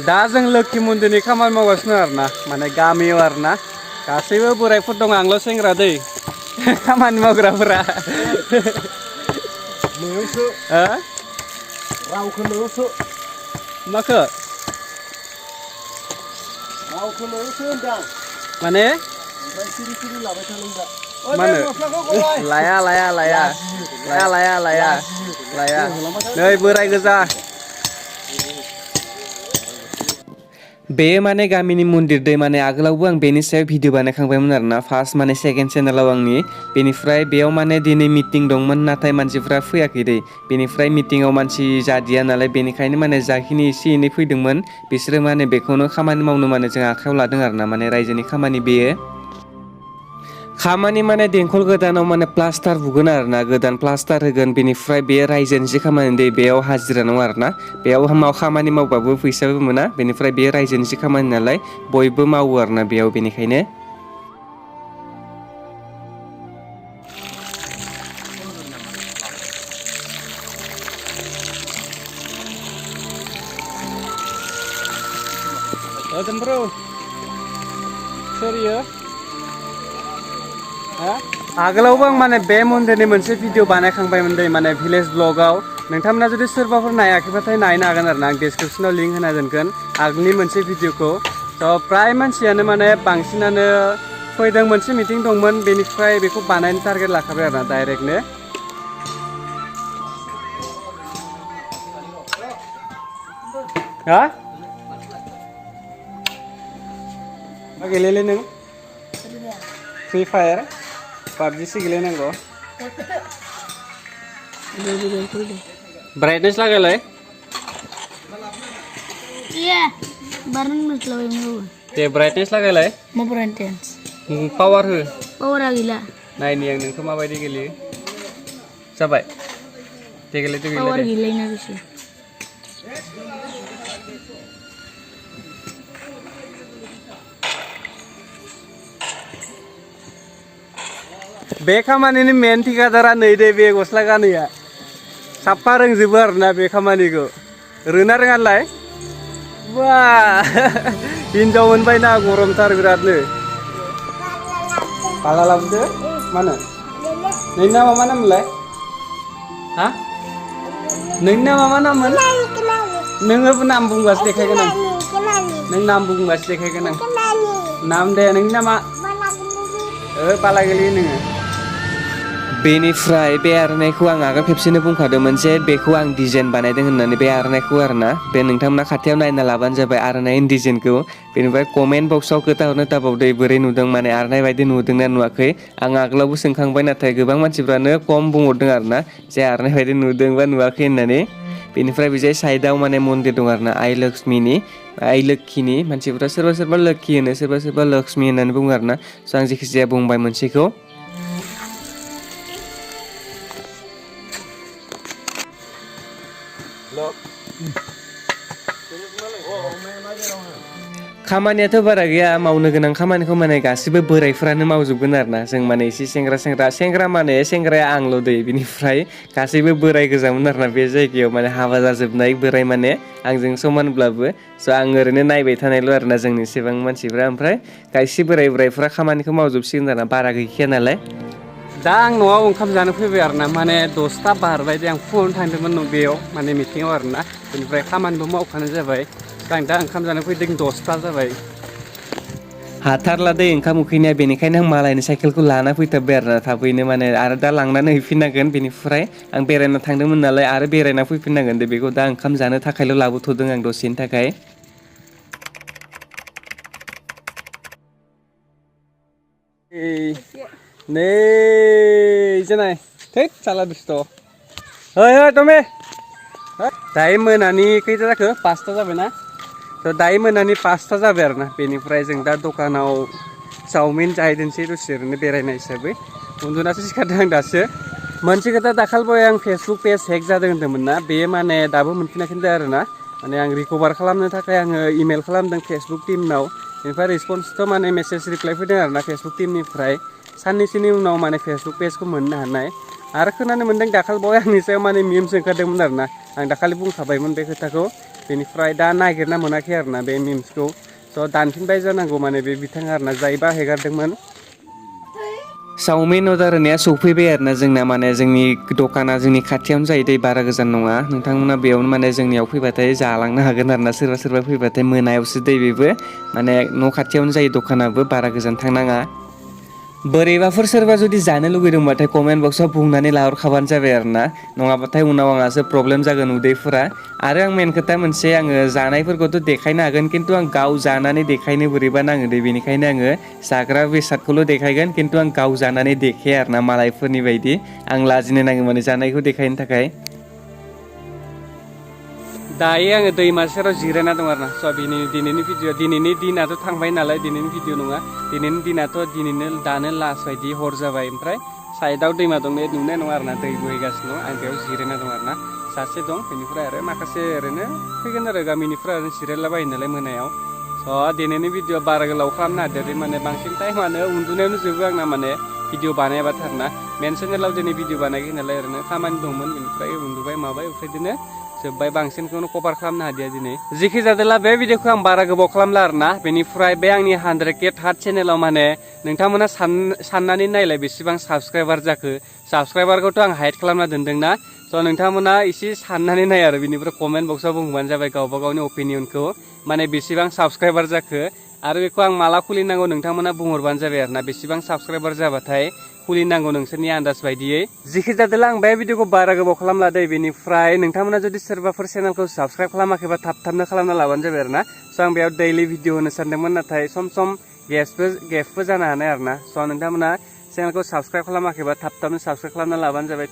दा जों लोखि मन्दिरनि खामानि मावगासिनो आरोना माने गामियाव आरोना गासैबो बोरायफोर दं आंल' सेंग्रा दै खामानि मावग्राफोरा नोंसो रावखौ नोंसो माखो रावखौ नोंसो होनदां माने ओमफ्राय सिरि सिरि लाबाय था नों दा मानो लाया लाया लाया लाया लाया लाया लाया नै बोराय गोजा बे माने गामिनि मन्दिर दै माने आगोलावबो आं बेनि सायाव भिडिअ बानायखांबायमोन आरोना फार्स्ट माने सेकेन्ड चेनेलाव आंनि बेनिफ्राय बेयाव माने दिनै मिटिं दंमोन नाथाय मानसिफ्रा फैयाखै दै बेनिफ्राय मिटिंआव मानसि जादिया नालाय बेनिखायनो माने जाखिनि एसे एनै फैदोंमोन बिसोरो माने बेखौनो खामानि मावनो माने जों आखायाव लादों आरोना माने रायजोनि खामानि बेयो खामानि माने देंखल गोदानाव माने प्लास्टार बुगोन आरोना गोदान प्लास्टार होगोन बेनिफ्राय बे रायजोनि जि खामानि दै बेयाव हाजिरा नङा आरोना बेयाव खामानि मावबाबो फैसाबो मोना बेनिफ्राय बे रायजोनि जि खामानि नालाय बयबो मावो आरोना बेयाव बेनिखायनो bro serius आगोलावबो आं माने बे मन्दिरनि मोनसे भिडिअ बानायखांबायमोन दै माने भिलेज ब्लगाव नोंथांमोना जुदि सोरबाफोर नायाखैबाथाय नायनो हागोन आरोना आं डिसक्रिपसनाव लिंक होना दोनगोन आगोलनि मोनसे भिडिअखौ थ' प्राय मानसियानो माने बांसिनानो फैदों मोनसे मिटिं दंमोन बेनिफ्राय बेखौ बानायनो टारगेट लाखाबाय आरोना डाइरेक्टनो हा मा गेलेले नों फ्रि फायार पाबजिसो गेलेनांगौ ब्राइटनेस लागायलाय iya bareng ngeselawai mulu दे ब्राइटनेस लागायलाय mau brightness पावार हो power gila नायनि आं नोंखौ माबायदि गेलेयो जाबाय दे गेले power gila ini bisa बे खामानिनि मेन ठिकादारा नै दे बे गस्ला गानैया साफा रोंजोबो आरोना बे खामानिखौ रोंना रोङालाय बा हिनजाव मोनबायना गरमथार बिरादनो पाला लाबोदो मानो नोंनि नामा मा नाममोनलाय हा नोंनि नामा मा नाममोन नोङो नाम बुंबासो देखायगोन आं नों नाम बुंबासो देखायगोन आं नाम दे नोंनि नामा बाला गोलैयो नोङो बेनिफ्राय बे आर'नाइखौ आं आगोल खेबसेनो बुंखादोंमोन जे बेखौ आं डिजाइन बानायदों होननानै बे आर'नाइखौ आरोना बे नोंथांमोना खाथियाव नायना लाबानो जाबाय आर'नाइनि डिजाइनखौ बेनिफ्राय कमेन्ट बक्सआव खोथा हरनो दाबावदो बोरै नुदों माने आर'नाइ बायदि नुदोंना नुवाखै आं आगोलावबो सोंखांबाय नाथाय गोबां मानसिफ्रानो खम बुंहरदों आरोना जे आर'नाइ बायदि नुदों बा नुवाखै होननानै बेनिफ्राय बिजाय साइडआव माने मन्दिर दं आरोना आइ लोक्षिनि मानसिफ्रा सोरबा सोरबा लोक्षि होनो सोरबा सोरबा लक्ष्मि होननानै बुङो आरोना स' आं जेखिजाया बुंबाय मोनसेखौ खामानियाथ' बारा गैया मावनो गोनां खामानिखौ माने गासिबो बोरायफ्रानो मावजोबगोन आरोना जों माने एसे सेंग्रा माने सेंग्राया आंल' दै बिनिफ्राय गासैबो बोराय गोजामोन आरोना बे जायगायाव माने हाबा जाजोबनाय बोराय माने आंजों समानब्लाबो स' आं ओरैनो नायबाय थानायल' आरोना जोंनि एसेबां मानसिफ्रा ओमफ्राय गासै बोरायफ्रा खामानिखौ मावजोबसिगोन आरोना बारा गैखाया नालाय दा आं न'आव ओंखाम जानो फैबाय आरोना माने 10ता बारबाय दे आं फुङावनो थांदोंमोन बेयाव माने मिटिंआव आरोना बेनिफ्राय खामानिबो मावखानाय जाबाय आं दा ओंखाम जानो फैदों 10ता जाबाय हाथारला दै ओंखाम उखैनाया बेनिखायनो आं मालायनि साइकेलखौ लाना फैथाबबाय आरोना थाबैनो माने आरो दा लांनानै हैफिननांगोन बेनिफ्राय आं बेरायना थांदोंमोन नालाय आरो बेरायना फैफिननांगोन दे बेखौ दा ओंखाम जानो थाखायल' लाबोथ'दों आं दसेनि थाखाय नै जानाय थै साला दुस्त' ओइ टमे दायो मोनानि खैथा जाखो 5ता जाबायना थ' दायो मोनानि 5ता जाबाय आरोना बेनिफ्राय जों दा दखानाव चावमिन जाहैदोंसै दसे ओरैनो बेरायनाय हिसाबै उन्दुनासो सिखारदों आं दासो मोनसे खोथा दाखालिबोय आं फेसबुक पेज हेक जादों होन्दोंमोन ना बे माने दाबो मोनफिनाखै आरोना माने आं रिकभार खालामनो थाखाय आङो इमेल खालामदों फेसबुक टिमनाव बेनिफ्राय रेसपन्सथ' माने मेसेज रिप्लाइ फैदों आरोना फेसबुक टिमनिफ्राय साननैसोनि उनाव माने फेसबुक पेजखौ मोननो हानाय आरो खोनानो मोन्दों दाखालिबावै आंनि सायाव माने मिम्स ओंखारदोंमोन आरोना आं दाखालि बुंखाबायमोन बे खोथाखौ बेनिफ्राय दा नागिरना मोनाखै आरोना बे मिम्सखौ स' दानफिनबाय जानांगौ माने बे बिथाङा आरोना जायबा हेगारदोंमोन चावमिन अर्डार होनाया सौफैबाय आरोना जोंना माने जोंनि दखाना जोंनि खाथियावनो जायो दै बारा गोजान नङा नोंथांमोना बेयावनो माने जोंनियाव फैबाथाय जालांनो हागोन आरोना सोरबा फैबाथाय मोनायावसो दै बेबो माने न' खाथियावनो जायो दखानाबो बारा गोजान थांनाङा बोरैबाफोर सोरबा जुदि जानो लुगैदोंबाथाय कमेन्ट बक्सआव बुंनानै लाहरखाबानो जाबाय आरोना नङाबाथाय उनाव आंहासो प्रब्लेम जागोन उदैफोरा आरो आं मेन खोथा मोनसे आङो जानायफोरखौथ' देखायनो हागोन खिन्थु आं गाव जानानै देखायनो बोरैबा नाङो दे बेनिखायनो आङो जाग्रा बेसादखौल' देखायगोन खिन्थु आं गाव जानानै देखाया आरोना मालायफोरनि बायदि आं लाजिनो नाङो माने जानायखौ देखायनो थाखाय दायो आङो दैमा सेराव जिरायना दं आरोना स' दिनैनि भिडिअ दिनैनि दिनाथ' थांबाय नालाय दिनैनि भिडिअ नङा दिनैनि दिनाथ' दिनैनो दानो लास्ट बायदि हर जाबाय ओमफ्राय साइडआव दैमा दं नुनाय नङा आरोना दै बोहैगासिनो दं आं बेयाव जिरायना दं आरोना सासे दं बेनिफ्राय आरो माखासे ओरैनो फैगोन आरो गामिनिफ्राय ओरैनो जिरायलाबायो नालाय मोनायाव स' दिनैनि भिडिअ बारा गोलाव खालामनो हादों माने बांसिन टाइमानो उन्दुनायावनो जोबो आंना माने भिडिअ बानायाबाथाय आरोना मेन चेनेलाव दिनै भिडिअ बानायाखै नालाय ओरैनो खामानि दंमोन बेनिफ्राय उन्दुबाय माबाय ओमफ्राय बिदिनो जोब्बाय बांसिनखौनो कभार खालामनो हादिया दिनै जेखि जादोंला बे भिडिअखौ आं बारा गोबाव खालामला आरोना बेनिफ्राय बे आंनि 100K थार्ड चेनेलाव माने नोंथांमोना साननानै नायलाय बेसेबां साबसक्राइबार जाखो साबसक्राइबारखौथ' आं हाइड खालामना दोनदोंना स' नोंथांमोना एसे साननानै नाय आरो बेनिफ्राय कमेन्ट बक्सआव बुंबानो जाबाय गावबा गावनि अपिनियनखौ माने बेसेबां साबसक्राइबार जाखो आरो बेखौ आं माला खुलिनांगौ नोंथांमोना बुंहरबानो जाबाय आरोना बेसेबां साबसक्राइबार जाबाथाय खुलिनांगौ नोंसोरनि आन्दाज बायदियै जेखि जादोंला आं बे भिडिअखौ बारा गोबाव खालामला दै बेनिफ्राय नोंथांमोना जुदि सोरबाफोर चेनेलखौ साबसक्राइब खालामाखैबा थाबनो खालामना लाबानो जाबाय आरोना स' आं बेयाव दैलि भिडिअ होनो सानदोंमोन नाथाय सम सम गेप्सबो जानो हानाय आरोना स' नोंथांमोना चेनेलखौ साबसक्राइब खालामाखैबा थाबनो साबसक्राइब खालामना लाबानो जाबाय